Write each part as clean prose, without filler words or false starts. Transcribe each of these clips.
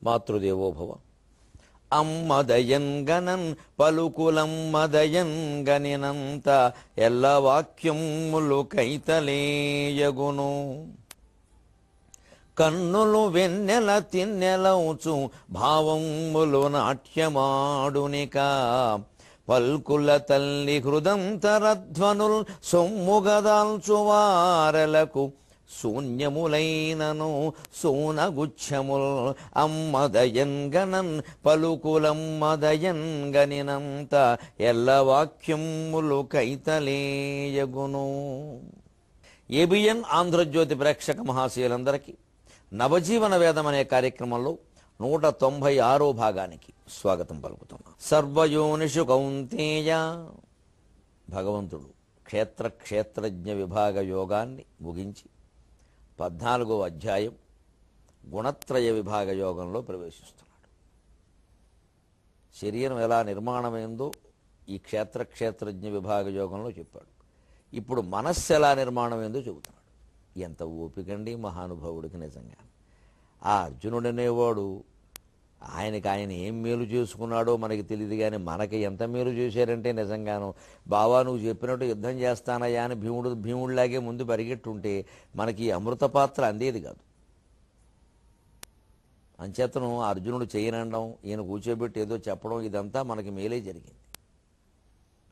మాతృదేవోభవ. అమ్మదయన్గనన్ పలుకులమ్మదయన్గనినంత ఎల్ల వాక్యములు కైతలేయగును. కన్నులు వెన్నెల తిన్నెలవుచు భావములు నాట్యమాడునిక. పల్కుల తల్లి హృదంతరధ్వనుల్ సొమ్ముగదాల్చువారలకు శూన్యములైనను సూనగుచ్ఛముల్. అమ్మదయన్గనన్ పలుకులమ్మదయన్గనినంత ఎల్ల వాక్యములు కైతలేయగును. ఏబిఎన్ ఆంధ్రజ్యోతి ప్రేక్షక మహాశయులందరికీ నవజీవన వేదం అనే కార్యక్రమంలో 196వ భాగానికి స్వాగతం పలుకుతున్నాం. సర్వయోనిషు కౌంతేయ. భగవంతుడు క్షేత్రజ్ఞ విభాగ యోగాన్ని ముగించి 14వ అధ్యాయం గుణత్రయ విభాగ యోగంలో ప్రవేశిస్తున్నాడు. శరీరం ఎలా నిర్మాణమైందో ఈ క్షేత్రజ్ఞ విభాగ యోగంలో చెప్పాడు. ఇప్పుడు మనస్సు ఎలా నిర్మాణమైందో చెబుతున్నాడు. ఎంత ఓపికండి మహానుభావుడికి నిజంగా. ఆ అర్జునుడనేవాడు ఆయన ఏం మేలు చేసుకున్నాడో మనకి తెలియదు, కానీ మనకి ఎంత మేలు చేశారంటే నిజంగాను. బావా నువ్వు చెప్పినట్టు యుద్ధం చేస్తానయ్యా అని భీముడిలాగే ముందు పరిగెట్టుంటే మనకి అమృత పాత్ర అందేది కాదు. అంచేతను అర్జునుడు చేయనండం, ఈయన కూర్చోబెట్టి ఏదో చెప్పడం, ఇదంతా మనకి మేలే జరిగింది.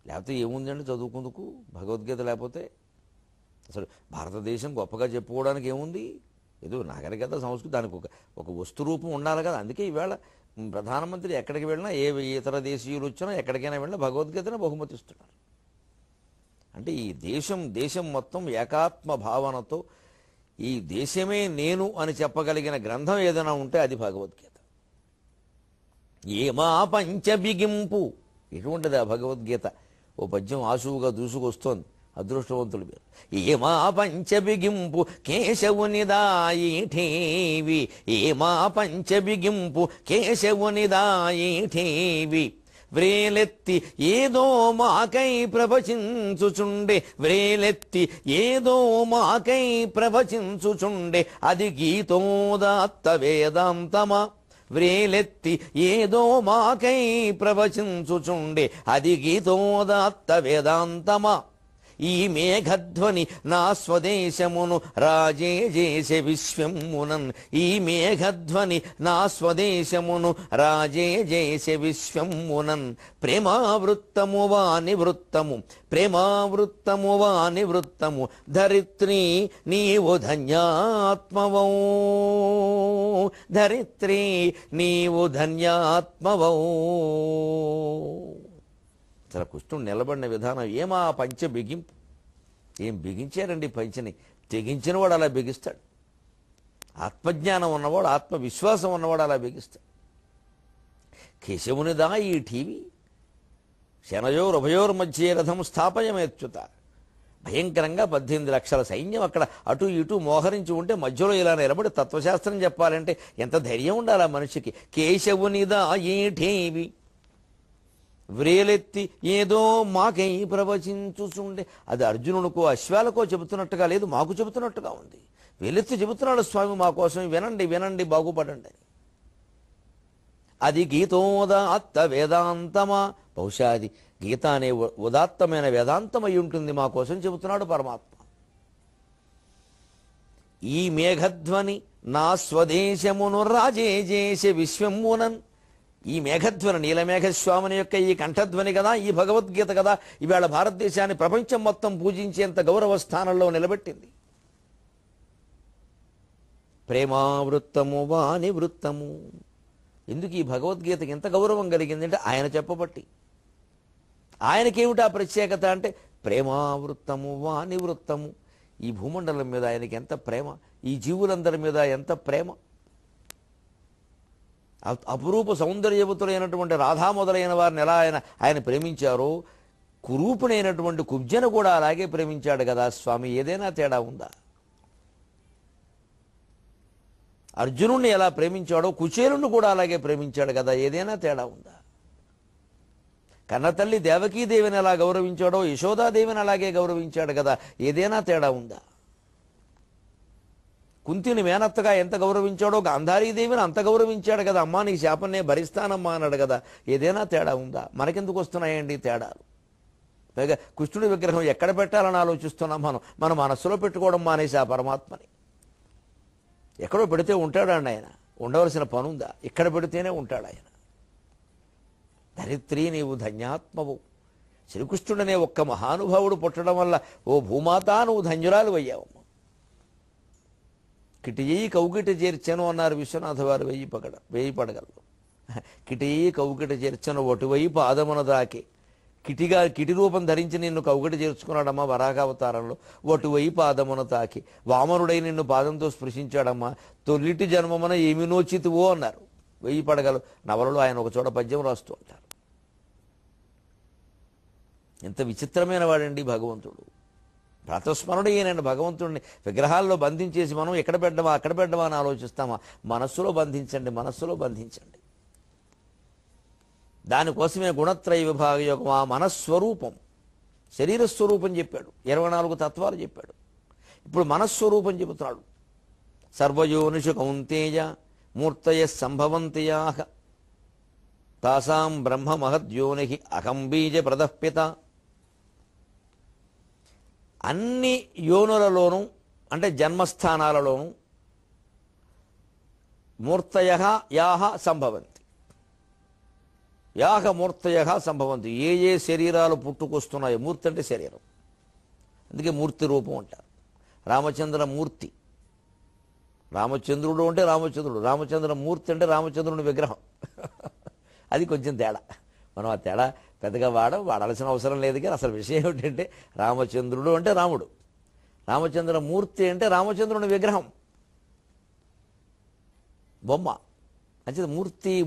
లేకపోతే ఏముందండి చదువుకుందుకు భగవద్గీత లేకపోతే? అసలు భారతదేశం గొప్పగా చెప్పుకోవడానికి ఏముంది? ఏదో నాగరికత సంస్కృతి దానికి ఒక వస్తు రూపం ఉండాలి కదా. అందుకే ఈవేళ ప్రధానమంత్రి ఎక్కడికి వెళ్ళినా, ఏ ఇతర దేశీయులు వచ్చినా ఎక్కడికైనా వెళ్ళినా భగవద్గీతనే బహుమతిస్తున్నారు. అంటే ఈ దేశం మొత్తం ఏకాత్మ భావనతో ఈ దేశమే నేను అని చెప్పగలిగిన గ్రంథం ఏదైనా ఉంటే అది భగవద్గీత. ఏమా పంచబిగింపు ఎటువంటిది ఆ భగవద్గీత? ఓ పద్యం ఆశువుగా దూసుకొస్తోంది. అదృష్టవంతులు మీరు. ఏమా పంచబిగింపు కేశవునిదాయిఠేవి. ఏమా పంచబిగింపు కేశవునిదాయిఠేవి. వ్రేలెత్తి ఏదో మాకై ప్రవచించుచుండే. వ్రేలెత్తి ఏదో మాకై ప్రవచించుచుండే. అది గీతోదాత్త వేదాంతమా. వ్రేలెత్తి ఏదో మాకై ప్రవచించుచుండే. అది గీతోదాత్త వేదాంతమా. ఈ మేఘధ్వని నా స్వదేశమును రాజేజేసే విశ్వమునన్. ఈ మేఘధ్వని నా స్వదేశమును రాజేజేసే విశ్వమునన్. ప్రేమావృత్తము వాని వృత్తము, ప్రేమావృత్తము వాని వృత్తము. ధరిత్రి నీవు ధన్యాత్మవౌ. ధరిత్రి నీవు ధన్యాత్మవౌ. అసలు కృష్ణుడు నిలబడిన విధానం ఏమా పంచ బిగింపు. ఏం బిగించారండి పంచని? తెగించిన వాడు అలా బిగిస్తాడు. ఆత్మజ్ఞానం ఉన్నవాడు, ఆత్మవిశ్వాసం ఉన్నవాడు అలా బిగిస్తాడు. కేశవునిదా ఈ టీవీ. శనయోరుభయోర్ మధ్య రథం స్థాపయమేచ్యుత. భయంకరంగా 18 లక్షల సైన్యం అక్కడ అటు ఇటు మోహరించి ఉంటే మధ్యలో ఇలా నిలబడి తత్వశాస్త్రం చెప్పాలంటే ఎంత ధైర్యం ఉండాలి ఆ మనిషికి. కేశవునిదా ఈ టీవీ. వ్రేలెత్తి ఏదో మాకై ప్రవచించుచుండే. అది అర్జునుడికో అశ్వాలకో చెబుతున్నట్టుగా లేదు, మాకు చెబుతున్నట్టుగా ఉంది. వేలెత్తి చెబుతున్నాడు స్వామి మా కోసం, వినండి వినండి బాగుపడండి అని. అది గీతోదాత్త వేదాంతమా. బహుశా అది గీత అనే ఉదాత్తమైన వేదాంతం అయి ఉంటుంది. మా కోసం చెబుతున్నాడు పరమాత్మ. ఈ మేఘధ్వని నా స్వదేశమును రాజేజేసే విశ్వమునన్. ఈ మేఘధ్వని నీలమేఘస్వామిని యొక్క ఈ కంఠధ్వని కదా ఈ భగవద్గీత కదా ఇవాళ భారతదేశాన్ని ప్రపంచం మొత్తం పూజించేంత గౌరవ స్థానంలో నిలబెట్టింది. ప్రేమావృత్తము వాని వృత్తము. ఎందుకు ఈ భగవద్గీతకి ఎంత గౌరవం కలిగిందంటే ఆయన చెప్పబట్టి. ఆయనకేమిటి ఆ ప్రత్యేకత అంటే ప్రేమావృత్తము వాని వృత్తము. ఈ భూమండలం మీద ఆయనకి ఎంత ప్రేమ, ఈ జీవులందరి మీద ఎంత ప్రేమ. అపురూప సౌందర్యవతులైనటువంటి రాధా మొదలైన వారిని ఎలా ఆయన ప్రేమించారో కురూపునైనటువంటి కుబ్జను కూడా అలాగే ప్రేమించాడు కదా స్వామి. ఏదైనా తేడా ఉందా? అర్జునుడిని ఎలా ప్రేమించాడో కుచేలుని కూడా అలాగే ప్రేమించాడు కదా. ఏదైనా తేడా ఉందా? కన్నతల్లి దేవకీదేవిని ఎలా గౌరవించాడో యశోదాదేవిని అలాగే గౌరవించాడు కదా. ఏదైనా తేడా ఉందా? కుంతిని మేనత్తగా ఎంత గౌరవించాడో గాంధారీదేవిని అంత గౌరవించాడు కదా. అమ్మా నీ శాపన్నే భరిస్తానమ్మా అన్నాడు కదా. ఏదైనా తేడా ఉందా? మనకెందుకు వస్తున్నాయండి తేడాలు? పైగా కృష్ణుడి విగ్రహం ఎక్కడ పెట్టాలని ఆలోచిస్తున్నాం మనం. మన మనస్సులో పెట్టుకోవడం మానేసి ఆ పరమాత్మని ఎక్కడో పెడితే ఉంటాడండి ఆయన. ఉండవలసిన పనుందా? ఇక్కడ పెడితేనే ఉంటాడు ఆయన. ధరిత్రి నీవు ధన్యాత్మవు. శ్రీకృష్ణుడనే ఒక్క మహానుభావుడు పుట్టడం వల్ల ఓ భూమాత నువ్వు ధన్యురాలు అయ్యావమ్మ. కిటియీ కౌకిట చేర్చను అన్నారు విశ్వనాథ వారు 1000 పడగల్లో. కిటియీ కౌకిట చేర్చను ఒటువైపు ఆదమున దాకే. కిటి రూపం ధరించి నిన్ను కౌగిట చేర్చుకున్నాడమ్మా వరాహావతారంలో. ఒటువైపు ఆదమున తాకి వామనుడై నిన్ను పాదంతో స్పృశించాడమ్మా. తొలిటి జన్మమున ఏమి నోచితువో అన్నారు 1000 పడగలు నవలలో ఆయన ఒక చోట పద్యం రాస్తూ ఉంటారు. ఎంత విచిత్రమైన వాడండి భగవంతుడు. ప్రాతస్మరుడు ఈయనండి భగవంతుడిని. విగ్రహాల్లో బంధించేసి మనం ఎక్కడ పెట్టడమా అక్కడ పెట్టడమా అని ఆలోచిస్తామా? మనస్సులో బంధించండి, మనస్సులో బంధించండి. దానికోసమే గుణత్రయ విభాగ యోగం. ఆ మనస్వరూపం, శరీర స్వరూపం చెప్పాడు, 24 తత్వాలు చెప్పాడు. ఇప్పుడు మనస్వరూపం చెబుతున్నాడు. సర్వయోనిషు కౌంతేయ మూర్తయ సంభవంతియాహ తాసాం బ్రహ్మ మహద్యోని అహం బీజ ప్రదఃపిత. అన్ని యోనులలోనూ అంటే జన్మస్థానాలలోనూ మూర్తయ యాహ సంభవంతి. యాహ మూర్తయ సంభవంతి. ఏ ఏ శరీరాలు పుట్టుకొస్తున్నాయో, మూర్తి అంటే శరీరం, అందుకే మూర్తి రూపం అంటారు. రామచంద్ర మూర్తి, రామచంద్రుడు అంటే రామచంద్రుడు, రామచంద్ర మూర్తి అంటే రామచంద్రుని విగ్రహం. అది కొంచెం తేడా. మనం ఆ తేడా పెద్దగా వాడాల్సిన అవసరం లేదు. కానీ అసలు విషయం ఏమిటంటే రామచంద్రుడు అంటే రాముడు, రామచంద్ర మూర్తి అంటే రామచంద్రుని విగ్రహం, బొమ్మ. అంటే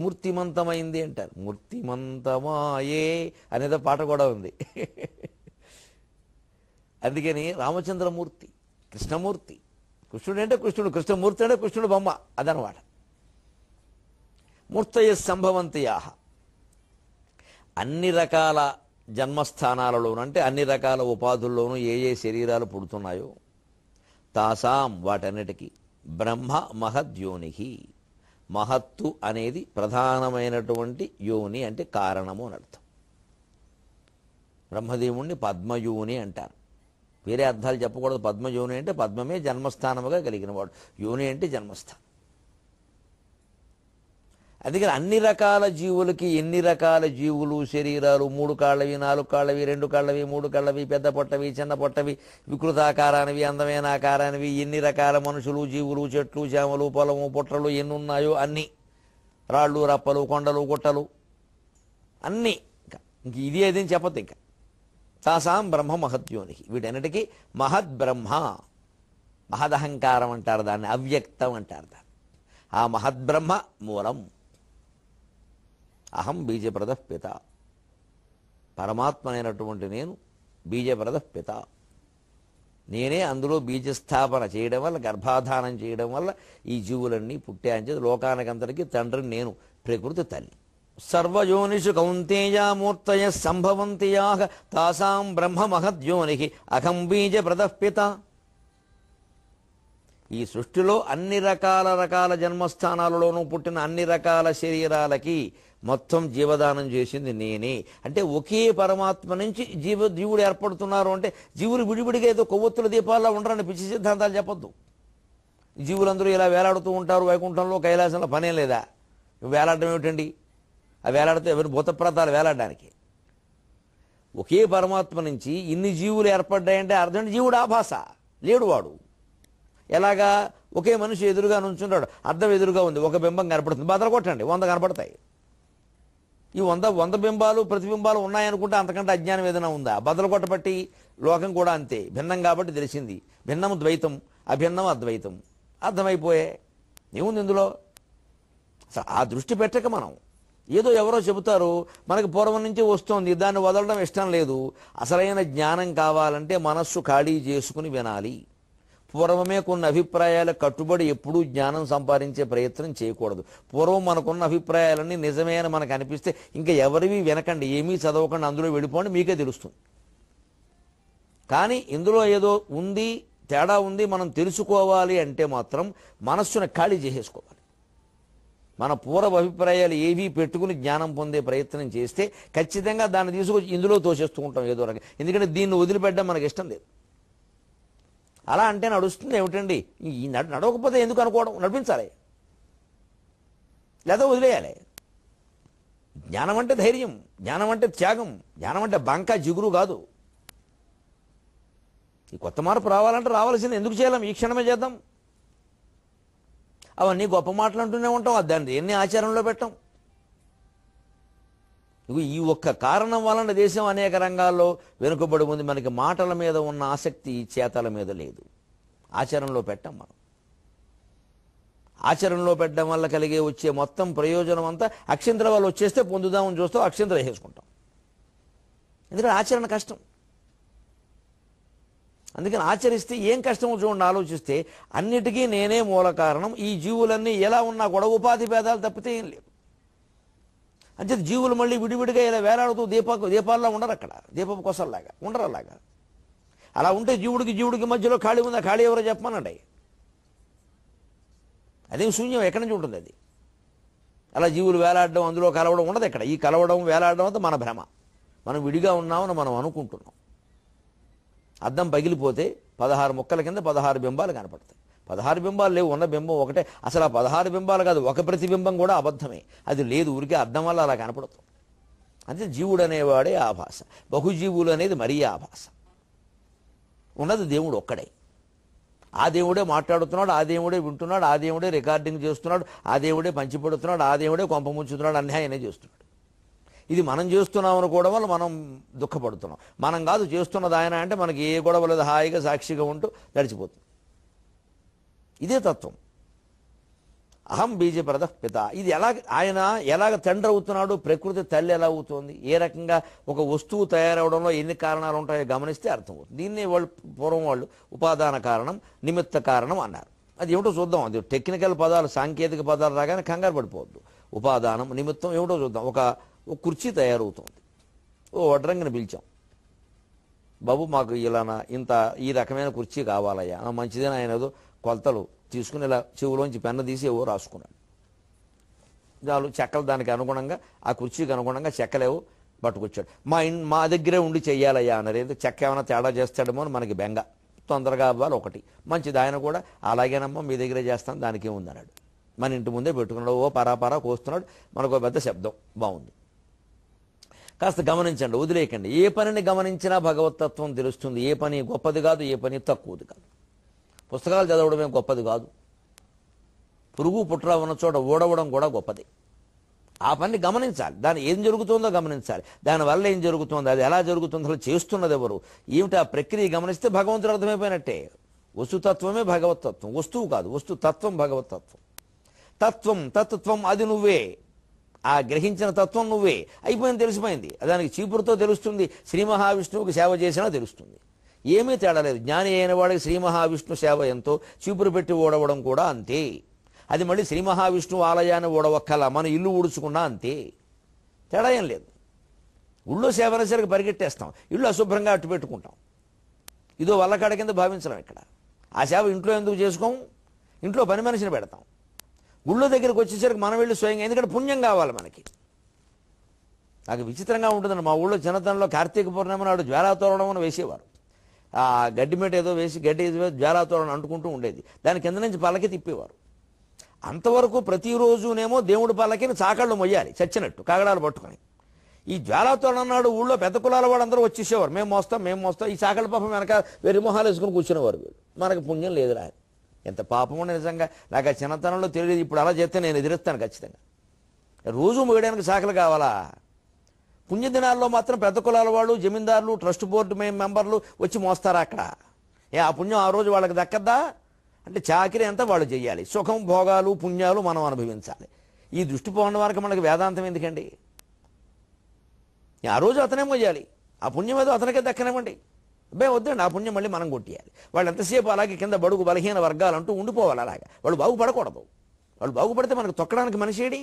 మూర్తిమంతమైంది అంటారు. మూర్తిమంతమాయే అనేదో పాట కూడా ఉంది. అందుకని రామచంద్రమూర్తి, కృష్ణమూర్తి. కృష్ణుడు అంటే కృష్ణుడు, కృష్ణమూర్తి అంటే కృష్ణుడు బొమ్మ, అదనమాట. మూర్తయ సంభవంతియాహ. అన్ని రకాల జన్మస్థానాలలోనూ అంటే అన్ని రకాల ఉపాధుల్లోనూ ఏ ఏ శరీరాలు పుడుతున్నాయో తాసాం వాటన్నిటికీ బ్రహ్మ మహద్యోనికి. మహత్తు అనేది ప్రధానమైనటువంటి యోని అంటే కారణము అని అర్థం. బ్రహ్మదేవుణ్ణి పద్మయోని అంటారు. వేరే అర్థాలు చెప్పకూడదు. పద్మయోని అంటే పద్మమే జన్మస్థానముగా కలిగిన వాడు, యోని అంటే జన్మస్థానం. అందుకని అన్ని రకాల జీవులకి ఎన్ని రకాల జీవులు శరీరాలు, 3 కాళ్ళవి, 4 కాళ్ళవి, 2 కాళ్ళవి, 3 కాళ్ళవి, పెద్ద పొట్టవి, చిన్న పొట్టవి, వికృతాకారానివి, అందమైన ఆకారానివి, ఎన్ని రకాల మనుషులు, జీవులు, చెట్లు, చేమలు, పొలము, పుట్రలు ఎన్ని ఉన్నాయో అన్ని, రాళ్ళు, రప్పలు, కొండలు, గుట్టలు అన్నీ. ఇంక ఇది ఏదని చెప్పద్దు. ఇంకా తాసాం బ్రహ్మ మహద్యోనికి. వీటన్నిటికీ మహద్బ్రహ్మ, మహదహంకారం అంటారు దాన్ని, అవ్యక్తం అంటారు దాన్ని. ఆ మహద్బ్రహ్మ మూలం. అహం బీజప్రదః పిత. పరమాత్మనైనటువంటి నేను బీజప్రదః పిత. నేనే అందులో బీజస్థాపన చేయడం వల్ల, గర్భాధానం చేయడం వల్ల ఈ జీవులన్నీ పుట్టాయని లోకానికంతటికీ తండ్రిని నేను, ప్రకృతి తల్లి. సర్వయోనిషు కౌంతేయ మూర్తయ సంభవంతియాహ తాసాం బ్రహ్మ మహద్యోనికి అహం బీజప్రదః పిత. ఈ సృష్టిలో అన్ని రకాల జన్మస్థానాలలోనూ పుట్టిన అన్ని రకాల శరీరాలకి మొత్తం జీవదానం చేసింది నేనే. అంటే ఒకే పరమాత్మ నుంచి జీవుడు ఏర్పడుతున్నారు. అంటే జీవులు విడివిడిగా ఏదో కొవ్వొత్తుల దీపాల్లో ఉండరని పిచ్చి సిద్ధాంతాలు చెప్పొద్దు. జీవులందరూ ఇలా వేలాడుతూ ఉంటారు వైకుంఠంలో, కైలాసంలో. పనే లేదా? వేలాడడం ఏమిటండి? ఆ వేలాడితే ఎవరి భూతప్రాతాలు వేలాడడానికి. ఒకే పరమాత్మ నుంచి ఇన్ని జీవులు ఏర్పడ్డాయంటే అర్థం జీవుడు ఆభాస, లేడు వాడు. ఎలాగా? ఒకే మనిషి ఎదురుగా నుంచుంటాడు, అర్థం ఎదురుగా ఉంది, ఒక బింబం కనపడుతుంది, బదలు కొట్టండి, 100 కనపడతాయి. ఈ 100 బింబాలు ప్రతిబింబాలు ఉన్నాయనుకుంటే అంతకంటే అజ్ఞానం ఏదైనా ఉందా? బదలు కొట్టబట్టి లోకం కూడా అంతే, భిన్నం కాబట్టి తెలిసింది. భిన్నం ద్వైతం, అభిన్నం అద్వైతం. అర్థమైపోయే ఏముంది ఇందులో? ఆ దృష్టి పెట్టక మనం ఏదో ఎవరో చెబుతారు, మనకు పూర్వం నుంచి వస్తోంది, దాన్ని వదలడం ఇష్టం లేదు. అసలైన జ్ఞానం కావాలంటే మనస్సు ఖాళీ చేసుకుని వినాలి. పూర్వమే కొన్ని అభిప్రాయాల కట్టుబడి ఎప్పుడూ జ్ఞానం సంపాదించే ప్రయత్నం చేయకూడదు. పూర్వం మనకున్న అభిప్రాయాలన్నీ నిజమే అని మనకు అనిపిస్తే ఇంకా ఎవరివి వినకండి, ఏమీ చదవకండి, అందులో వెళ్ళిపోండి, మీకే తెలుస్తుంది. కానీ ఇందులో ఏదో ఉంది, తేడా ఉంది, మనం తెలుసుకోవాలి అంటే మాత్రం మనస్సును ఖాళీ చేసేసుకోవాలి. మన పూర్వ అభిప్రాయాలు ఏవీ పెట్టుకుని జ్ఞానం పొందే ప్రయత్నం చేస్తే ఖచ్చితంగా దాన్ని తీసుకొచ్చి ఇందులో తోసేస్తూ ఉంటాం ఏదో రకంగా. ఎందుకంటే దీన్ని వదిలిపెట్టడం మనకి ఇష్టం లేదు. అలా అంటే నడుస్తుంది ఏమిటండి? ఈ నడవకపోతే ఎందుకు అనుకోవడం? నడిపించాలి లేదా వదిలేయాలి. జ్ఞానం అంటే ధైర్యం, జ్ఞానం అంటే త్యాగం, జ్ఞానం అంటే బంక జిగురు కాదు. ఈ కొత్త మార్పు రావాలంటే రావాల్సింది ఎందుకు చేయాలి? ఈ క్షణమే చేద్దాం. అవన్నీ గొప్ప మాటలు అంటూనే ఉంటాం, దాన్ని ఎన్ని ఆచారంలో పెట్టాం. ఈ ఒక్క కారణం వలన దేశం అనేక రంగాల్లో వెనుకబడి ఉంది. మనకి మాటల మీద ఉన్న ఆసక్తి చేతల మీద లేదు. ఆచరణలో పెట్టాం. మనం ఆచరణలో పెట్టడం వల్ల కలిగే వచ్చే మొత్తం ప్రయోజనం అంతా అక్షింతల వల్ల వచ్చేస్తే పొందుదామని చూస్తాం, అక్షింతలు వేసేసుకుంటాం. ఎందుకంటే ఆచరణ కష్టం. అందుకని ఆచరిస్తే ఏం కష్టమో చూడండి. ఆలోచిస్తే అన్నిటికీ నేనే మూల కారణం. ఈ జీవులన్నీ ఎలా ఉన్నా కూడా ఉపాధి భేదాలు తప్పితే ఏం లేవు. అంటే జీవులు మళ్ళీ విడివిడిగా ఇలా వేలాడుతూ దీపాల్లో ఉండరు. అక్కడ దీపపు కొసల్లాగా ఉండరు. అలాగా అలా ఉంటే జీవుడికి మధ్యలో ఖాళీ ఉందా? ఖాళీ ఎవరో చెప్పమనండి. అదేం శూన్యం, ఎక్కడి నుంచి ఉంటుంది అది? అలా జీవులు వేలాడడం, అందులో కలవడం ఉండదు ఎక్కడ. ఈ కలవడం వేలాడడం అంతా మన భ్రమ. మనం విడిగా ఉన్నామని మనం అనుకుంటున్నాం. అద్దం పగిలిపోతే 16 ముక్కల కింద 16 బింబాలు కనపడతాయి. 16 బింబాలు లేవు, ఉన్న బింబం ఒకటే. అసలు ఆ 16 బింబాలు కాదు, ఒక ప్రతిబింబం కూడా అబద్ధమే. అది లేదు, ఊరికే అద్దం వల్ల అలా కనపడుతుంది. అంటే జీవుడు అనేవాడే ఆభాస, బహుజీవులు అనేది మరీ ఆభాస. ఉన్నది దేవుడు ఒక్కడే. ఆ దేవుడే మాట్లాడుతున్నాడు, ఆ దేవుడే వింటున్నాడు, ఆ దేవుడే రికార్డింగ్ చేస్తున్నాడు, ఆ దేవుడే పంచిపెడుతున్నాడు, ఆ దేవుడే కొంప ముంచుతున్నాడు, అన్నీ ఆయనే చేస్తున్నాడు. ఇది మనం చేస్తున్నాం అనుకోవడం వల్ల మనం దుఃఖపడుతున్నాం. మనం కాదు చేస్తున్నది ఆయన అంటే మనకి ఏ గొడవ లేదు, హాయిగా సాక్షిగా ఉంటూ గడిచిపోతుంది. ఇదే తత్వం. అహం బీజప్రద పిత. ఇది ఎలాగ తండ్రి అవుతున్నాడు, ప్రకృతి తల్లి ఎలా అవుతుంది, ఏ రకంగా ఒక వస్తువు తయారవడంలో ఎన్ని కారణాలు ఉంటాయో గమనిస్తే అర్థమవుతుంది. దీన్ని పూర్వం వాళ్ళు ఉపాదాన కారణం, నిమిత్త కారణం అన్నారు. అది ఏమిటో చూద్దాం. అది టెక్నికల్ పదాలు, సాంకేతిక పదాలు రాగానే కంగారు పడిపోవద్దు. ఉపాదానం, నిమిత్తం ఏమిటో చూద్దాం. ఒక కుర్చీ తయారవుతుంది. వడ్రంగిని పిలిచాం, బాబు మాకు ఇలానా ఈ రకమైన కుర్చీ కావాలయ్యా. మంచిదేనా? ఆయన ఏదో కొలతలు తీసుకుని ఇలా చెవులోంచి పెన్ను తీసి ఏవో రాసుకున్నాడు. చాలు చెక్కలు దానికి అనుగుణంగా, ఆ కుర్చీకి అనుగుణంగా చెక్కలేవో పట్టుకొచ్చాడు. మా దగ్గరే ఉండి చెయ్యాలయ్యా అన్నారు. ఏదో చెక్క ఏమైనా తేడా చేస్తాడేమో అని మనకి బెంగ. తొందరగా అవ్వాలి ఒకటి. మంచిది. ఆయన కూడా అలాగేనమ్మా మీ దగ్గరే చేస్తాను, దానికే ఉందన్నాడు. మన ఇంటి ముందే పెట్టుకున్నాడు. ఓ పరాపరా కోస్తున్నాడు. మనకు పెద్ద శబ్దం బాగుంది. కాస్త గమనించండి, వదిలేయకండి. ఏ పనిని గమనించినా భగవతత్వం తెలుస్తుంది. ఏ పని గొప్పది కాదు, ఏ పని తక్కువది కాదు. పుస్తకాలు చదవడమే గొప్పది కాదు. పురుగు పుట్ర ఉన్న చోట ఓడవడం కూడా గొప్పది. ఆ పని గమనించాలి. దాని ఏం జరుగుతుందో గమనించాలి. దానివల్ల ఏం జరుగుతుందో, అది ఎలా జరుగుతుందో, అసలు చేస్తున్నది ఎవరు, ఏమిటి ఆ ప్రక్రియ గమనిస్తే భగవంతుడు అర్థమైపోయినట్టే. వస్తుతత్వమే భగవతత్వం. వస్తువు కాదు, వస్తుతత్వం భగవతత్వం. తత్వం అది నువ్వే. ఆ గ్రహించిన తత్వం నువ్వే. అయిపోయింది, తెలిసిపోయింది. దానికి చీపురుతో తెలుస్తుంది. శ్రీ మహావిష్ణువుకి సేవ చేసినా తెలుస్తుంది. ఏమీ తేడా లేదు. జ్ఞాని అయిన వాడికి శ్రీ మహావిష్ణు సేవ ఎంతో, చీపురు పెట్టి ఓడవడం కూడా అంతే. అది మళ్ళీ శ్రీ మహావిష్ణువు ఆలయాన్ని ఓడవక్కల, మన ఇల్లు ఊడుచుకున్నా అంతే. తేడా ఏం లేదు. ఊళ్ళో సేవనసరికి పరిగెట్టేస్తాం, ఇల్లు అశుభ్రంగా అట్టు పెట్టుకుంటాం. ఇదో వల్లకాడ కింద భావించడం. ఇక్కడ ఆ సేవ ఇంట్లో ఎందుకు చేసుకోం? ఇంట్లో పని మనిషిని పెడతాం. గుళ్ళో దగ్గరికి వచ్చేసరికి మనం వెళ్ళి స్వయంగా, ఎందుకంటే పుణ్యం కావాలి మనకి. నాకు విచిత్రంగా ఉంటుందండి. మా ఊళ్ళో చిన్నతనంలో కార్తీక పౌర్ణమి నాడు జ్వాలాతోరణం అని వేసేవారు. ఆ గడ్డి మీద ఏదో వేసి గడ్డి జ్వాలాతోరణం అంటుకుంటూ ఉండేది. దాని కింద నుంచి పల్లకి తిప్పేవారు. అంతవరకు ప్రతిరోజునేమో దేవుడి పల్లకిని చాకళ్ళు మొయ్యాలి చచ్చినట్టు, కాగడాలు పట్టుకొని. ఈ జ్వాలాతోరణం నాడు ఊళ్ళో పెద్ద కులాల వాడు అందరూ వచ్చేసేవారు. మేము మోస్తాం. ఈ చాకళ్ళ పాపం వెనక వెర్రిమొహాలు వేసుకుని కూర్చునేవారు. వీళ్ళు మనకు పుణ్యం లేదురా. ఎంత పాపం ఉండే నిజంగా. నాకు ఆ చిన్నతనంలో తెలియదు. ఇప్పుడు అలా చేస్తే నేను ఎదిరిస్తాను ఖచ్చితంగా. రోజు మోయడానికి చాకలు కావాలా? పుణ్యదినాల్లో మాత్రం పెద్ద కులాల వాళ్ళు, జమీందారులు, ట్రస్ట్ బోర్డు మెంబర్లు వచ్చి మోస్తారా అక్కడ? ఆ పుణ్యం ఆ రోజు వాళ్ళకి దక్కద్దా? అంటే చాకిరి అంతా వాళ్ళు చెయ్యాలి. సుఖం, భోగాలు, పుణ్యాలు మనం అనుభవించాలి. ఈ దృష్టి పోవడం వరకు మనకి వేదాంతం ఎందుకండి? ఆ రోజు అతనే మోయాలి. ఆ పుణ్యం ఏదో అతనికే దక్కనివ్వండి. అబ్బాయి వద్దండి, ఆ పుణ్యం మళ్ళీ మనం కొట్టేయాలి. వాళ్ళు ఎంతసేపు అలాగే కింద బడుగు బలహీన వర్గాలు అంటూ ఉండిపోవాలి. అలాగా వాళ్ళు బాగుపడకూడదు. వాళ్ళు బాగుపడితే మనకు తొక్కడానికి మనిషి ఏడి?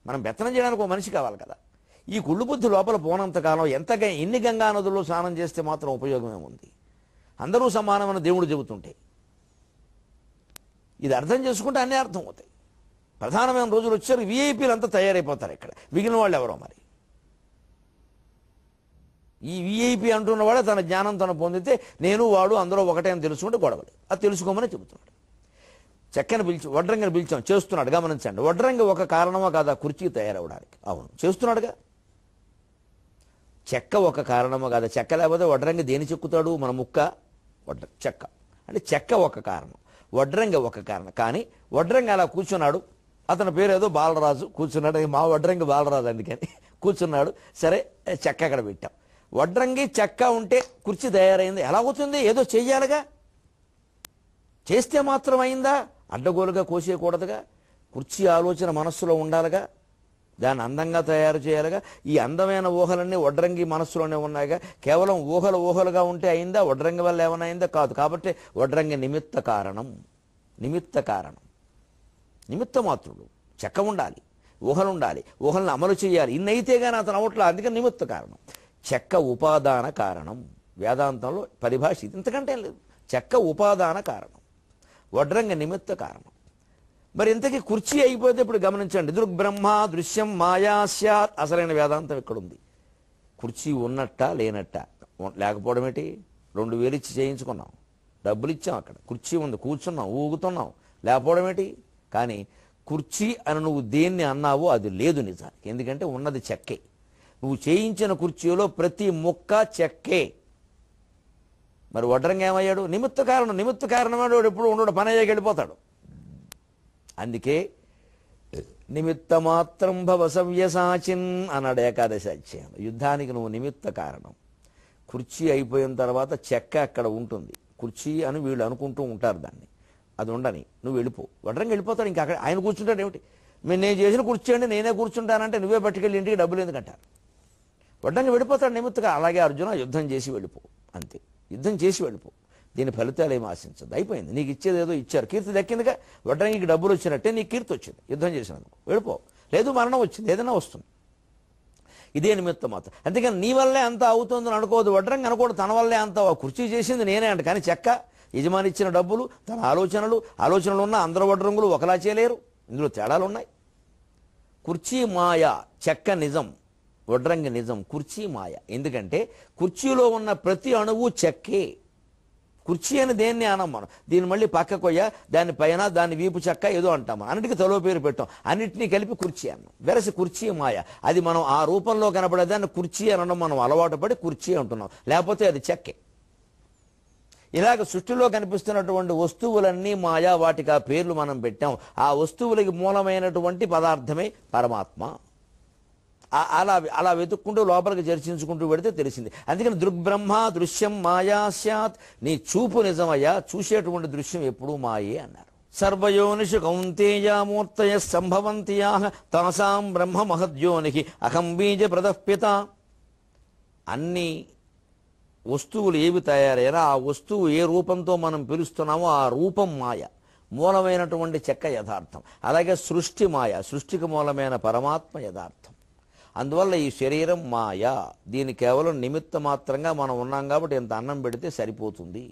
మనం బెత్తనం చేయడానికి ఒక మనిషి కావాలి కదా. ఈ కుళ్ళు బుద్ధి లోపల పోనంతకాలం ఎన్ని గంగా నదుల్లో స్నానం చేస్తే మాత్రం ఉపయోగమే ఉంది. అందరూ సమానమైన దేవుడు చెబుతుంటే ఇది అర్థం చేసుకుంటే అన్నీ అర్థం అవుతాయి. ప్రధానమైన రోజులు వచ్చారు, విఐపీలు అంతా తయారైపోతారు. ఇక్కడ మిగిలిన వాళ్ళు ఎవరో మరి. ఈ విఐపీ అంటున్నవాడే తన జ్ఞానం తను పొందితే నేను వాడు అందరూ ఒకటే అని తెలుసుకుంటే గొడవలు. అది తెలుసుకోమని చెబుతున్నాడు. చెక్కని వడ్రంగిని పిలిచాం, చేస్తున్నాడు. గమనించండి, వడ్రంగి ఒక కారణమా కాదా కుర్చీ తయారవడానికి? అవును, చేస్తున్నాడుగా. చెక్క ఒక కారణమా కాదా? చెక్క లేకపోతే వడ్రంగి దేని చెక్కుతాడు? మన ముక్క చెక్క అంటే చెక్క ఒక కారణం, వడ్రంగి ఒక కారణం. కానీ వడ్రంగి అలా కూర్చున్నాడు, అతని పేరు ఏదో బాలరాజు, కూర్చున్నాడు. మా వడ్రంగి బాలరాజు అందుకని కూర్చున్నాడు. సరే, చెక్క అక్కడ పెట్టాం. వడ్రంగి చెక్క ఉంటే కుర్చీ తయారైంది. ఎలా అవుతుంది? ఏదో చెయ్యాలిగా. చేస్తే మాత్రం అయిందా? అడ్డగోలుగా కోసేయకూడదుగా. కుర్చీ ఆలోచన మనస్సులో ఉండాలిగా, దాన్ని అందంగా తయారు చేయాలిగా. ఈ అందమైన ఊహలన్నీ వడ్రంగి మనస్సులోనే ఉన్నాయిగా. కేవలం ఊహలుగా ఉంటే అయిందా? వడ్రంగి వల్ల ఏమైనా అయిందా? కాదు. కాబట్టి వడ్రంగి నిమిత్త కారణం, నిమిత్త మాత్రుడు. చెక్క ఉండాలి, ఊహలు ఉండాలి, ఊహలను అమలు చేయాలి. ఇన్నైతే కానీ అతను అవట్లా, అందుకని నిమిత్త కారణం. చెక్క ఉపాదాన కారణం. వేదాంతంలో పరిభాష ఇది, ఇంతకంటే లేదు. చెక్క ఉపాదాన కారణం, వడ్రంగ నిమిత్త కారణం. మరి ఇంతకీ కుర్చీ అయిపోతే ఇప్పుడు గమనించండి, దృగ్బ్రహ్మ దృశ్యం మాయా స్యాత్. అసలైన వేదాంతం ఇక్కడుంది. కుర్చీ ఉన్నట్టా లేనట్టా? లేకపోవడం ఏంటి? 2000 ఇచ్చి చేయించుకున్నాం, డబ్బులు ఇచ్చాం, అక్కడ కుర్చీ ఉంది, కూర్చున్నాం, ఊగుతున్నాం. లేకపోవడం ఏంటి? కానీ కుర్చీ అని నువ్వు దేన్ని అన్నావో అది లేదు నిజానికి. ఎందుకంటే ఉన్నది చెక్కే. నువ్వు చేయించిన కుర్చీలో ప్రతి ముక్క చెక్కే. మరి వడ్రంగి ఏమయ్యాడు? నిమిత్త కారణం వాడు ఎప్పుడు ఉండడు, పని అయ్యాక వెళ్ళిపోతాడు. అందుకే నిమిత్త మాత్రం భవ సవ్యసాచిన్ అన్నాడు ఏకాదశి అధ్యాయం. యుద్ధానికి నువ్వు నిమిత్త కారణం. కుర్చీ అయిపోయిన తర్వాత చెక్క అక్కడ ఉంటుంది. కుర్చీ అని వీళ్ళు అనుకుంటూ ఉంటారు దాన్ని, అది ఉండని నువ్వు వెళ్ళిపో. వడ్రంగి వెళ్ళిపోతాడు. ఇంకా అక్కడ ఆయన కూర్చుంటాడు. ఏమిటి, నేను చేసిన కుర్చీ అండి, నేనే కూర్చుంటానంటే నువ్వే పట్టుకెళ్ళి ఇంటికి డబ్బులు ఎందుకంటారు? వడ్రంగి వెళ్ళిపోతాడు నిమిత్తగా. అలాగే అర్జున యుద్ధం చేసి వెళ్ళిపో, అంతే. యుద్ధం చేసి వెళ్ళిపో, దీని ఫలితాలు ఏమి ఆశించదు. అయిపోయింది, నీకు ఇచ్చేది ఏదో ఇచ్చారు, కీర్తి దక్కిందిగా. వడ్రంగికి డబ్బులు వచ్చినట్టే నీకు కీర్తి వచ్చింది యుద్ధం చేసినందుకు. వెళ్ళిపో. లేదు మరణం వచ్చింది, ఏదైనా వస్తుంది. ఇదే నిమిత్తం మాత్రం. అందుకని నీ వల్లే అంత అవుతుందని అనుకోవద్దు. వడ్రంగి అనుకోడు తన వల్లే అంత. కుర్చీ చేసింది నేనే అంట. కానీ చెక్క యజమాని ఇచ్చిన డబ్బులు, తన ఆలోచనలు ఉన్న అందరు వడ్రంగులు ఒకలా చేయలేరు. ఇందులో తేడాలు ఉన్నాయి. కుర్చీ మాయ, చెక్క నిజం, వడ్రంగి నిజం, కుర్చీ మాయ. ఎందుకంటే కుర్చీలో ఉన్న ప్రతి అణువు చెక్కే. కుర్చీ అని దేన్ని అనం మనం. దీన్ని మళ్ళీ పక్క కొయ్య, దాని పైన దాని వీపు చెక్క ఏదో అంటాం. అన్నిటికీ తలో పేరు పెట్టాం, అన్నింటినీ కలిపి కుర్చీ అన్నాం. వెరసి కుర్చీ మాయ. అది మనం ఆ రూపంలో కనపడేదాన్ని కుర్చీ అనడం మనం అలవాటు పడి కుర్చీ అంటున్నాం. లేకపోతే అది చెక్కే. ఇలాగ సృష్టిలో కనిపిస్తున్నటువంటి వస్తువులన్నీ మాయా, వాటికి ఆ పేర్లు మనం పెట్టాం. ఆ వస్తువులకి మూలమైనటువంటి పదార్థమే పరమాత్మ. అలా వెతుక్కుంటూ లోపలికి చర్చించుకుంటూ పెడితే తెలిసింది. అందుకని దృగ్బ్రహ్మ దృశ్యం మాయా స్యాత్. నీ చూపు నిజమయ్యా, చూసేటువంటి దృశ్యం ఎప్పుడూ మాయే అన్నారు. సర్వయోనిషు కౌంతేయామూర్తయ సంభవంతియా తాసాం బ్రహ్మ మహద్యోనికి అహం బీజ ప్రదఃపిత. అన్ని వస్తువులు ఏవి తయారైనా ఆ వస్తువు ఏ రూపంతో మనం పిలుస్తున్నామో ఆ రూపం మాయ. మూలమైనటువంటి చెక్క యథార్థం. అలాగే సృష్టి మాయ, సృష్టికి మూలమైన పరమాత్మ యథార్థం. అందువల్ల ఈ శరీరం మాయ. దీని కేవలం నిమిత్త మాత్రంగా మనం ఉన్నాం కాబట్టి ఇంత అన్నం పెడితే సరిపోతుంది.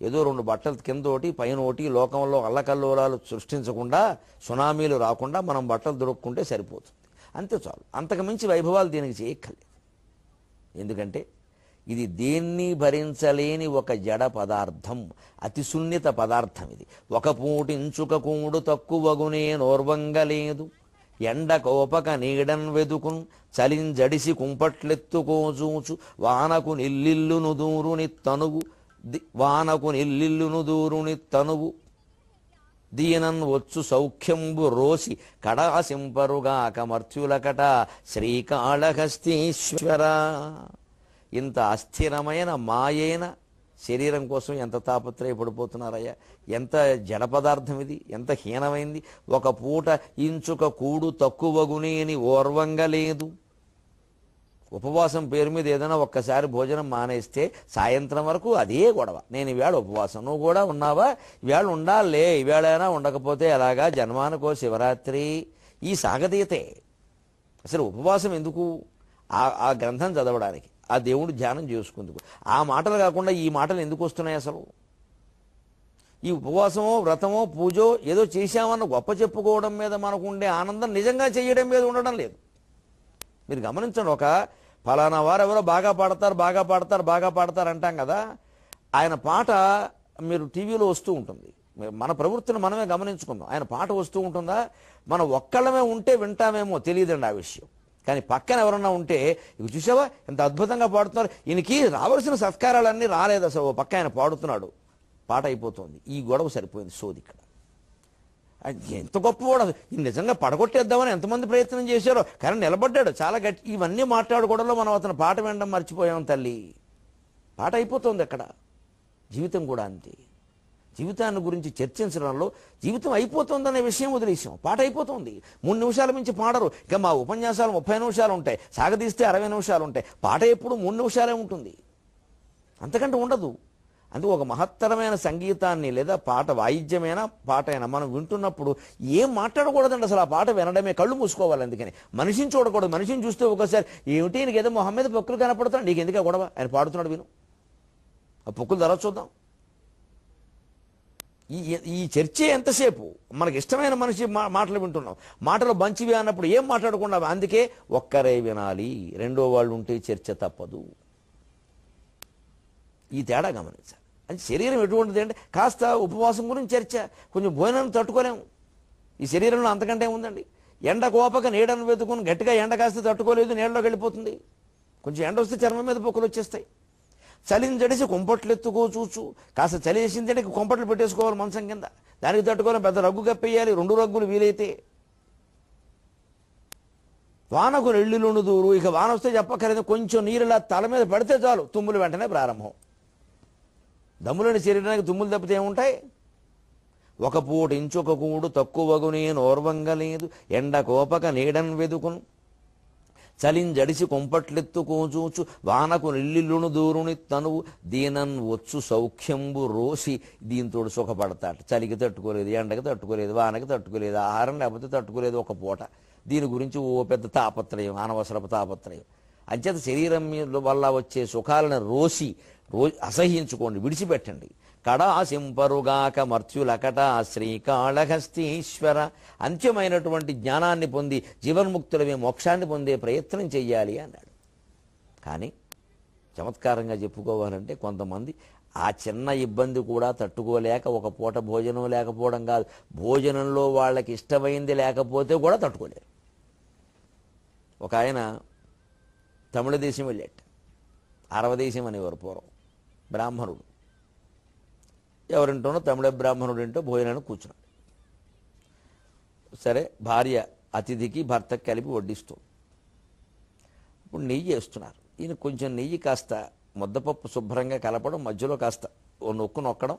ఏదో 2 బట్టలు కింద ఒకటి పైన ఒకటి, లోకంలో అల్లకల్లోలాలు సృష్టించకుండా, సునామీలు రాకుండా మనం బట్టలు దొరుక్కుంటే సరిపోతుంది. అంతే చాలు. అంతకుమించి వైభవాలు దీనికి చేయక్కర్లేదు. ఎందుకంటే ఇది దేన్ని భరించలేని ఒక జడ పదార్థం, అతి సున్నిత పదార్థం. ఇది ఒక పూటించుక కూడు తక్కువగునే నోర్వంగలేదు. ఎండ కోపక నీడన్ వెదుకున్ చలింజడిసి కుంపట్లెత్తుకోజూచు వానకు నిల్లిల్లును దూరుని తనువు దీనన్ వచ్చు సౌఖ్యంబు రోసి కడాసింపరుగాక మర్త్యులకట శ్రీకాళహస్తీశ్వర. ఇంత అస్థిరమైన మాయైన శరీరం కోసం ఎంత తాపత్రయపడిపోతున్నారయ్యా. ఎంత జడ పదార్థం ఇది, ఎంత హీనమైంది. ఒక పూట ఇంచుక కూడు తక్కువగునేని ఓర్వంగలేదు. ఉపవాసం పేరు మీద ఏదైనా ఒక్కసారి భోజనం మానేస్తే సాయంత్రం వరకు అదే గొడవ. నేను ఈవేళ ఉపవాసం, నువ్వు కూడా ఉన్నావా? ఈవేళ ఉండాలే, ఈవేళైనా ఉండకపోతే ఎలాగా? జన్మానికో శివరాత్రి. ఈ సాగతీయతే. అసలు ఉపవాసం ఎందుకు? ఆ గ్రంథం చదవడానికి, ఆ దేవుడు ధ్యానం చేసుకుందుకు. ఆ మాటలు కాకుండా ఈ మాటలు ఎందుకు వస్తున్నాయి అసలు? ఈ ఉపవాసమో వ్రతమో పూజో ఏదో చేశామన్న గొప్ప చెప్పుకోవడం మీద మనకు ఉండే ఆనందం నిజంగా చేయడం మీద ఉండడం లేదు. మీరు గమనించండి, ఒక ఫలానా వారు ఎవరో బాగా పాడతారు అంటాం కదా, ఆయన పాట మీరు టీవీలో వస్తూ ఉంటుంది, మన ప్రవృత్తిని మనమే గమనించుకుందాం. ఆయన పాట వస్తూ ఉంటుందా, మనం ఒక్కళ్ళమే ఉంటే వింటామేమో తెలియదండి ఆ విషయం. కానీ పక్కన ఎవరన్నా ఉంటే, ఇవి చూసావా ఎంత అద్భుతంగా పాడుతున్నారు, ఈయనకి రావాల్సిన సత్కారాలన్నీ రాలేదు అసలు, ఓ పక్క ఆయన పాడుతున్నాడు, పాట అయిపోతుంది. ఈ గొడవ సరిపోయింది సోది ఇక్కడ. ఎంత గొప్పవాడు, నిజంగా పడగొట్టేద్దామని ఎంతమంది ప్రయత్నం చేశారో, కానీ నిలబడ్డాడు చాలా గట్టి. ఇవన్నీ మాట్లాడుకోవడంలో మనం అతను పాట వినడం మర్చిపోయాం తల్లి. పాట అయిపోతుంది అక్కడ. జీవితం కూడా అంతే. జీవితాన్ని గురించి చర్చించడంలో జీవితం అయిపోతుందనే విషయం వదిలేసాం, పాట అయిపోతుంది. 3 నిమిషాల మించి పాడరు. ఇక మా ఉపన్యాసాలు 30 నిమిషాలు ఉంటాయి, సాగదీస్తే 60 నిమిషాలు ఉంటాయి. పాట ఎప్పుడు 3 నిమిషాలే ఉంటుంది, అంతకంటే ఉండదు. అందుకు ఒక మహత్తరమైన సంగీతాన్ని లేదా పాట, వాయిద్యమైన పాట అయినా మనం వింటున్నప్పుడు ఏం మాట్లాడకూడదండి అసలు. ఆ పాట వినడమే, కళ్ళు మూసుకోవాలి. అందుకని మనిషిని చూడకూడదు. మనిషిని చూస్తే ఒకసారి ఏమిటి నీకు ఏదో మొహం మీద పొక్కులు కనపడుతున్నాడు, నీకు ఎందుకు గొడవ, ఆయన పాడుతున్నాడు విను, ఆ పొక్కులు ధర చూద్దాం. ఈ చర్చే ఎంతసేపు మనకి ఇష్టమైన మనిషి మాటలు వింటున్నాం. మాటలు మంచివి అన్నప్పుడు ఏం మాట్లాడకుండా, అందుకే ఒక్కరే వినాలి, రెండో వాళ్ళు ఉంటే చర్చ తప్పదు. ఈ తేడా గమనించాలి. అది శరీరం ఎటువంటిది అంటే, కాస్త ఉపవాసం గురించి చర్చ, కొంచెం భోజనం తట్టుకోలేము. ఈ శరీరంలో అంతకంటే ఉందండి. ఎండ కోపక నీడను వెతుకుని గట్టిగా ఎండ కాస్తే తట్టుకోలేదు, నీళ్ళలోకి వెళ్ళిపోతుంది. కొంచెం ఎండ వస్తే చర్మం మీద పొక్కులు వచ్చేస్తాయి. చలిని జడిసి కుంపట్లు ఎత్తుకో చూచు, కాస్త చలి వేసిందంటే కుంపట్లు పెట్టేసుకోవాలి మంచం కింద, దానికి తట్టుకోవాలి, పెద్ద రగ్గు కప్పేయాలి, 2 రగ్గులు వీలైతే. వానకు నెళ్ళిలోను దూరు, ఇక వాన వస్తే చెప్పక్కర్లేదు, కొంచెం నీరులా తల మీద పడితే చాలు తుమ్ములు వెంటనే ప్రారంభం. దమ్ములని శరీరానికి తుమ్ములు తప్పితే ఏముంటాయి? ఒక పూట ఇంచొక కూడు తక్కువగు నేను ఓర్వంగలేదు, ఎండ కోపక నీడన్ వెదుకును, చలిం జడిసి కొంపట్లెత్తుకోచూచు, వానకు నిల్లిల్లును దూరుని తనువు, దీనన్ వచ్చు సౌఖ్యంబు రోసి. దీంతో సుఖపడతాడు. చలికి తట్టుకోలేదు, ఎండకి తట్టుకోలేదు, వానకి తట్టుకోలేదు, ఆహారం లేకపోతే తట్టుకోలేదు ఒక పూట. దీని గురించి ఓ పెద్ద తాపత్రయం, అనవసరపు తాపత్రయం. అంచేత శరీరం వల్ల వచ్చే సుఖాలను అసహ్యించుకోండి, విడిచిపెట్టండి. కడాసింపరుగాక మర్త్యులకట శ్రీకాళహస్తీశ్వర. అంత్యమైనటువంటి జ్ఞానాన్ని పొంది జీవన్ముక్తులమే మోక్షాన్ని పొందే ప్రయత్నం చెయ్యాలి అన్నాడు. కానీ చమత్కారంగా చెప్పుకోవాలంటే కొంతమంది ఆ చిన్న ఇబ్బంది కూడా తట్టుకోలేక ఒక పూట భోజనం లేకపోవడం కాదు, భోజనంలో వాళ్ళకి ఇష్టమైంది లేకపోతే కూడా తట్టుకోలేరు. ఒక ఆయన తమిళ దేశం వెళ్ళాట, అరవదేశం అనేవారు పూర్వం, బ్రాహ్మణుడు. ఎవరింటోనో తమిళ బ్రాహ్మణుడు ఏంటో భోజనానికి కూర్చున్నాడు. సరే, భార్య అతిథికి భర్తకి కలిపి వడ్డిస్తుంది. ఇప్పుడు నెయ్యి వేస్తున్నారు. ఈయన కొంచెం నెయ్యి కాస్త ముద్దపప్పు శుభ్రంగా కలపడం, మధ్యలో కాస్త ఓ నొక్కు నొక్కడం,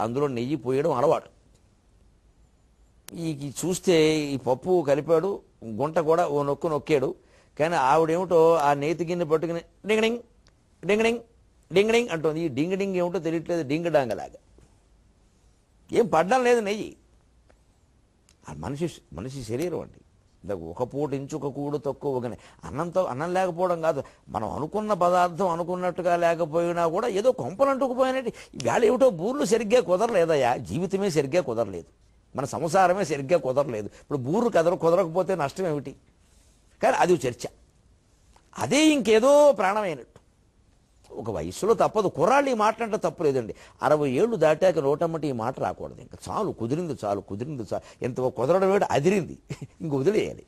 అందులో నెయ్యి పోయడం అలవాటు. ఈ చూస్తే ఈ పప్పు కలిపాడు, గుంట కూడా ఓ నొక్కు నొక్కాడు. కానీ ఆవిడేమిటో ఆ నేతి గిన్నె పట్టుకుని డింగడింగ్ డింగడింగ్ డింగడింగ్ అంటుంది. ఈ డింగడింగ్ ఏమిటో తెలియట్లేదు, డింగ్ డాంగలాగా. ఏం పడ్డం లేదు నెయ్యి. ఆ మనిషి శరీరం అండి. ఒక పూట ఇంచుక కూడు తక్కువగానే, అన్నం లేకపోవడం కాదు, మనం అనుకున్న పదార్థం అనుకున్నట్టుగా లేకపోయినా కూడా ఏదో కొంపలంటుకుపోయినట్టు. వేళ ఏమిటో బూర్లు సరిగ్గా కుదరలేదయ్యా, జీవితమే సరిగ్గా కుదరలేదు, మన సంసారమే సరిగ్గా కుదరలేదు. ఇప్పుడు బూర్లు కుదరకపోతే నష్టం ఏమిటి? కానీ అది చర్చ. అదే ఇంకేదో ప్రాణమైనట్టు. ఒక వయసులో తప్పదు, కుర్రాళ్ళు ఈ మాట అంటే తప్పు లేదండి. 60 ఏళ్ళు దాటాక నోటమ్మటి ఈ మాట రాకూడదు. ఇంకా చాలు, కుదిరింది చాలు. ఎంత కుదరడం ఏమిటి, అదిరింది, ఇంక వదిలేయాలి.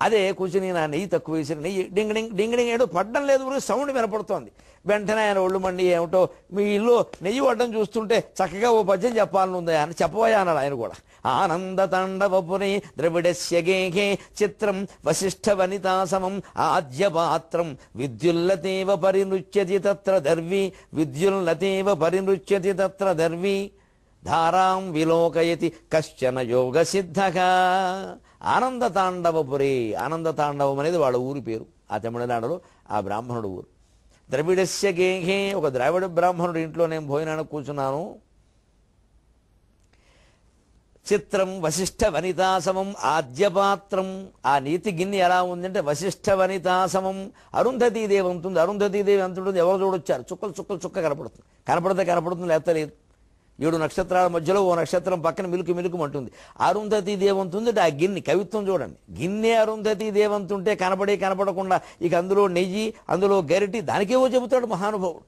అదే కూర్చొని నా నెయ్యి తక్కువ వేసిన నెయ్యి డింగడింగ్ డింగడింగ్ ఏదో పడ్డం లేదు, సౌండ్ వినపడుతోంది. వెంటనే ఆయన ఒళ్ళు మండి ఏమిటో, మీ ఇల్లు నెయ్యి పడ్డం చూస్తుంటే చక్కగా ఓ పద్యం చెప్పాలని ఉందా అని చెప్పబోయా అన్నాడు ఆయన కూడా. ఆనంద తాండవపురి ద్రవిడస్య గేహే చిత్రం వశిష్ఠ వనితా సమం ఆద్యపాత్రం విద్యుల్లతేవ పరినృత్యతి తత్ర దర్వి విద్యుల్లతేవ పరినృత్యతి తత్ర దర్వి ధారాం విలోకయతి కశ్చన యోగ సిద్ధగా. ఆనంద తాండవపురి, ఆనంద తాండవం అనేది వాళ్ళ ఊరి పేరు, ఆ తమిళనాడులో ఆ బ్రాహ్మణుడు ఊరు. ద్రవిడస్య గేహే, ఒక ద్రావిడ బ్రాహ్మణుడు ఇంట్లో నేను భోజనానికి కూర్చున్నాను. చిత్రం వశిష్ఠ వనితాసమం ఆద్యపాత్రం. ఆ నీతి గిన్నె ఎలా ఉందంటే వశిష్ఠ వనితాసమం. అరుంధతీదేవి ఉంటుంది. అరుంధతీదేవి ఎంత ఉంటుంది, ఎవరు చూడొచ్చారు, చుక్కలు చుక్కలు చుక్క కనపడుతుంది. కనపడుతుంది లేకపోతే లేదు. 7 నక్షత్రాల మధ్యలో ఓ నక్షత్రం పక్కన మిలుకు మిలుకుమంటుంది. అరుంధతీదేవి ఉంటుంది. ఆ గిన్నె కవిత్వం చూడండి. గిన్నె అరుంధతీదేవి అంతుంటే కనపడకుండా ఇక అందులో నెయ్యి, అందులో గరిటి, దానికేవో చెబుతాడు మహానుభావుడు.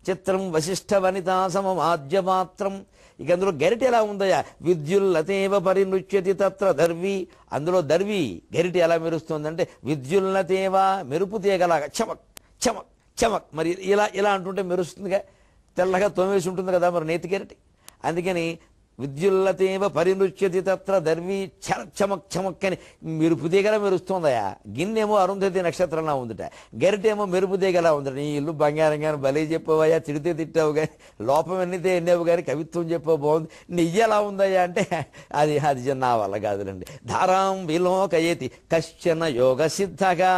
చిత్రం వశిష్ఠ వనితాసమం ఆద్యపాత్రం. ఇక అందులో గరిటె ఎలా ఉందయా, విద్యుల్లతేవ పరినృత్యతి తత్ర దర్వి. అందులో దర్వి గరిటె ఎలా మెరుస్తుందంటే విద్యుల్లతేవ, మెరుపు తీగలాగా చమక్ చమక్ చమక్. మరి ఇలా అంటుంటే మెరుస్తుందిగా, తెల్లగా తోమేసి ఉంటుంది కదా మరి నేతి గరిటె. అందుకని విద్యుల్లతేవ పరినృత్యతి తత్ర దర్వి చమక్ చమక్ అని మెరుపు తీగలా మెరుస్తుందయా. గిన్నెమో అరుంధతి నక్షత్రంలా ఉందిట, గరిటేమో మెరుపు తీగలా ఉందట. నీ ఇల్లు బంగారంగానే భలే చెప్పావయ్యా, తిడితే తిట్టావు కానీ, లోపం ఎన్నితే ఎన్నేవు కానీ కవిత్వం చెప్పావు బాగుంది. నెయ్యి ఎలా ఉందయ్యా అంటే అది నా వల్ల కాదులండి. ధారాం విలోకయతి కశ్చన యోగ సిద్ధగా.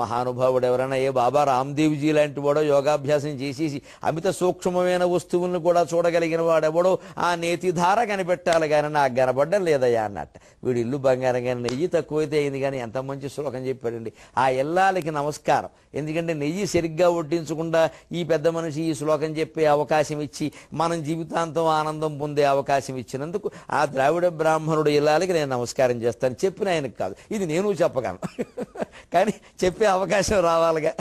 మహానుభావుడు ఎవరైనా ఏ బాబా రామ్దేవ్జీ లాంటి వాడో యోగాభ్యాసం చేసేసి అమిత సూక్ష్మమైన వస్తువులను కూడా చూడగలిగిన వాడెవడో ఆ నేతి ధార కనిపెట్టాలి కానీ నాకు కనపడ్డం లేదయ్యా అన్నట్ట. వీడి ఇల్లు బంగారం కానీ నెయ్యి తక్కువైతే అయింది కానీ ఎంత మంచి శ్లోకం చెప్పాడండి. ఆ ఇల్లాలకి నమస్కారం. ఎందుకంటే నెయ్యి సరిగ్గా వడ్డించకుండా ఈ పెద్ద మనిషి ఈ శ్లోకం చెప్పే అవకాశం ఇచ్చి మనం జీవితాంతం ఆనందం పొందే అవకాశం ఇచ్చినందుకు ఆ ద్రావిడ బ్రాహ్మణుడు ఇల్లాలకి నేను నమస్కారం చేస్తాను. చెప్పిన ఆయనకు కాదు, ఇది నేను చెప్పగలను కానీ చెప్పే అవకాశం రావాలిగా.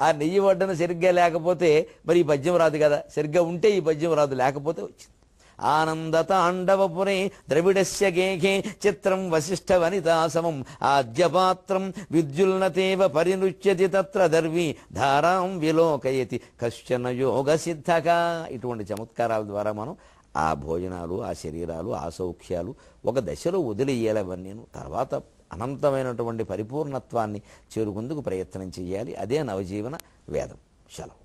ఆ నెయ్యి వడ్డన సరిగ్గా లేకపోతే మరి ఈ పద్యం రాదు కదా, సరిగ్గా ఉంటే ఈ పద్యం రాదు, లేకపోతే వచ్చింది. ఆనందతాండవపురే ద్రవిడస్య గేహే చిత్రం వశిష్ఠ వనితాసమం ఆద్యపాత్రం విద్యుల్నతేవ పరినృత్యతి తత్ర దర్వి ధారాం విలోకయతి కశ్చన యోగ సిద్ధగా. ఇటువంటి చమత్కారాల ద్వారా మనం ఆ భోజనాలు, ఆ శరీరాలు, ఆ సౌఖ్యాలు ఒక దశలో వదిలేయాలవన్నీ. తర్వాత అనంతమైనటువంటి పరిపూర్ణత్వాన్ని చేరుకుందుకు ప్రయత్నం చేయాలి. అదే నవజీవన వేదం. సెలవు.